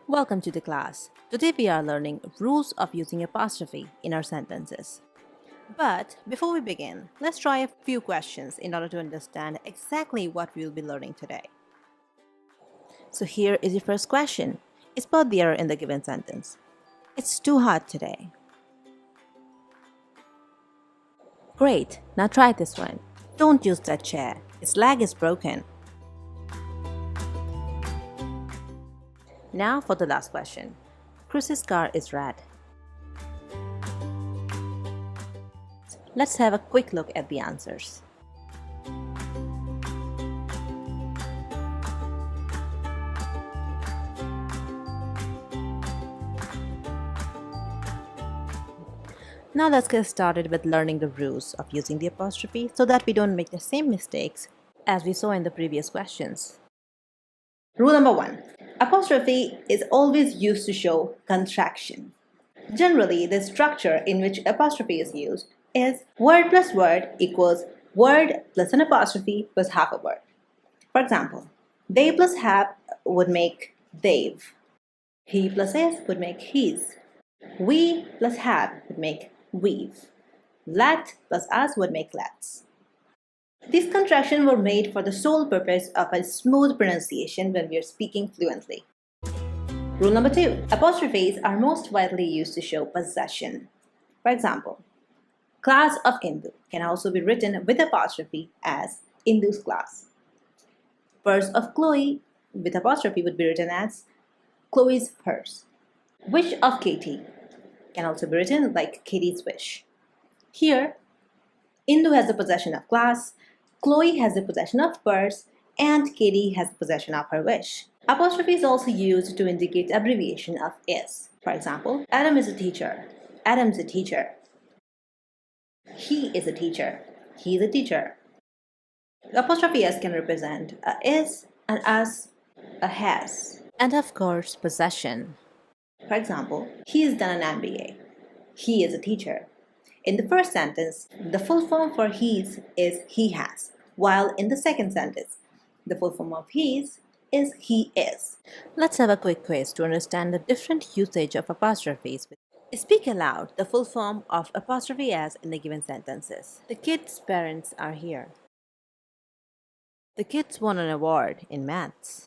Welcome to the class. Today we are learning rules of using apostrophe in our sentences. But before we begin, let's try a few questions in order to understand exactly what we will be learning today. So here is your first question. Spot the error in the given sentence. It's too hot today. Great, now try this one. Don't use that chair. Its leg is broken. Now for the last question. Chris's car is red. Let's have a quick look at the answers. Now let's get started with learning the rules of using the apostrophe so that we don't make the same mistakes as we saw in the previous questions. Rule number 1. Apostrophe is always used to show contraction. Generally, the structure in which apostrophe is used is word plus word equals word plus an apostrophe plus half a word. For example, they plus have would make they've. He plus is would make he's. We plus have would make we've. Let plus us would make let's. These contractions were made for the sole purpose of a smooth pronunciation when we are speaking fluently. Rule number 2. Apostrophes are most widely used to show possession. For example, class of Indu can also be written with apostrophe as Indu's class. Purse of Chloe with apostrophe would be written as Chloe's purse. Wish of Katie can also be written like Katie's wish. Here, Indu has the possession of class, Chloe has the possession of purse, and Katie has the possession of her wish. Apostrophe is also used to indicate abbreviation of is. For example, Adam is a teacher. Adam's a teacher. He is a teacher. He's a teacher. Apostrophe s can represent a is, an us, a has, and of course, possession. For example, he's done an MBA. He is a teacher. In the first sentence, the full form for he's is he has, while in the second sentence, the full form of he's is he is. Let's have a quick quiz to understand the different usage of apostrophes. Speak aloud the full form of apostrophe s in the given sentences. The kid's parents are here. The kids won an award in maths.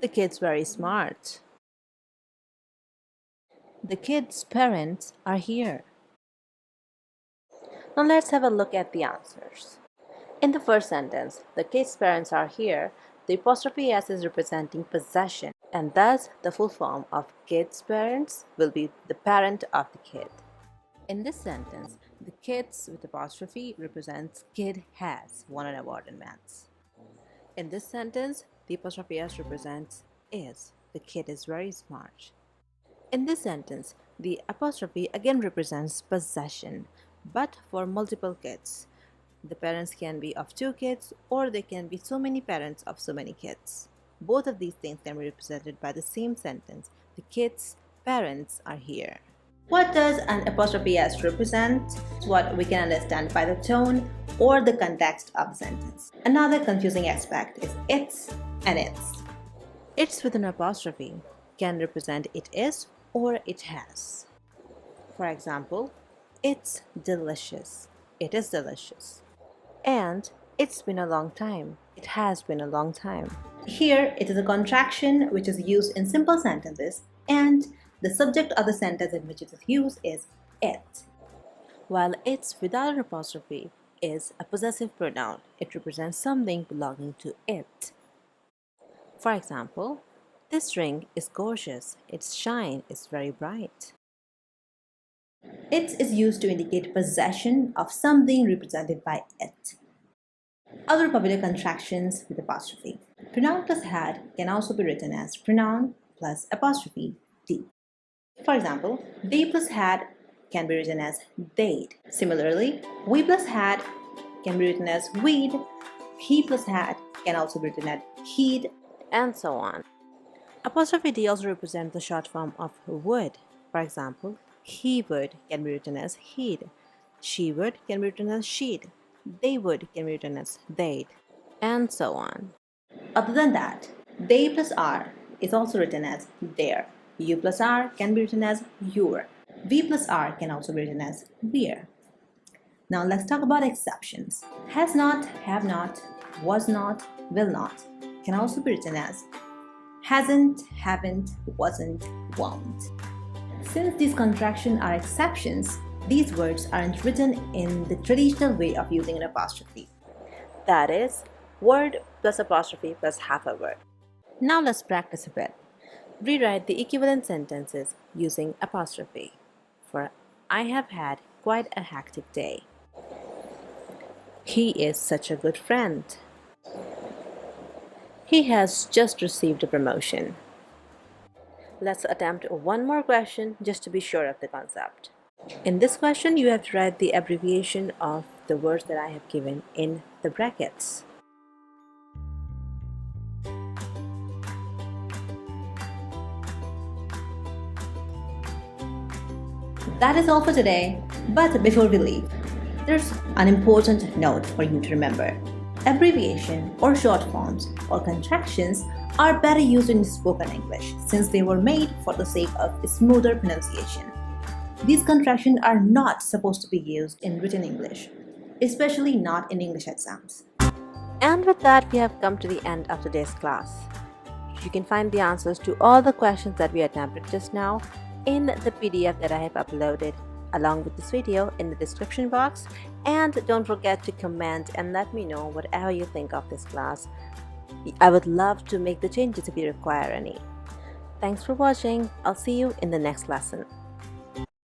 The kid's very smart. The kids' parents are here. Now let's have a look at the answers. In the first sentence, the kids' parents are here, the apostrophe s is representing possession, and thus the full form of kids' parents will be the parent of the kid. In this sentence, the kids with apostrophe represents kid has won an award in maths. In this sentence, the apostrophe s represents is, the kid is very smart. In this sentence, the apostrophe again represents possession, but for multiple kids. The parents can be of 2 kids, or they can be so many parents of so many kids. Both of these things can be represented by the same sentence. The kids' parents are here. What does an apostrophe s represent? What we can understand by the tone or the context of the sentence. Another confusing aspect is it's and its. It's with an apostrophe can represent it is or it has. For example, it's delicious. It is delicious. And it's been a long time. It has been a long time. Here, it is a contraction which is used in simple sentences, and the subject of the sentence in which it is used is it. While it's without an apostrophe is a possessive pronoun. It represents something belonging to it. For example, this ring is gorgeous. Its shine is very bright. It is used to indicate possession of something represented by it. Other popular contractions with apostrophe. Pronoun plus had can also be written as pronoun plus apostrophe d. For example, they plus had can be written as they'd. Similarly, we plus had can be written as we'd. He plus had can also be written as he'd, and so on. Apostrophe d also represents the short form of would. For example, he would can be written as he'd. She would can be written as she'd. They would can be written as they'd, and so on. Other than that, they plus are is also written as their. U plus R can be written as your. V plus R can also be written as we're. Now let's talk about exceptions. Has not, have not, was not, will not can also be written as hasn't, haven't, wasn't, won't. Since these contractions are exceptions, these words aren't written in the traditional way of using an apostrophe. That is, word plus apostrophe plus half a word. Now let's practice a bit. Rewrite the equivalent sentences using apostrophe. For I have had quite a hectic day. He is such a good friend. He has just received a promotion. Let's attempt one more question just to be sure of the concept. In this question, you have to write the abbreviation of the words that I have given in the brackets. That is all for today, but before we leave, there's an important note for you to remember. Abbreviation or short forms or contractions are better used in spoken English since they were made for the sake of smoother pronunciation. These contractions are not supposed to be used in written English, especially not in English exams. And with that, we have come to the end of today's class. You can find the answers to all the questions that we attempted just now in the PDF that I have uploaded along with this video in the description box, and don't forget to comment and let me know whatever you think of this class. I would love to make the changes if you require any. Thanks for watching. I'll see you in the next lesson.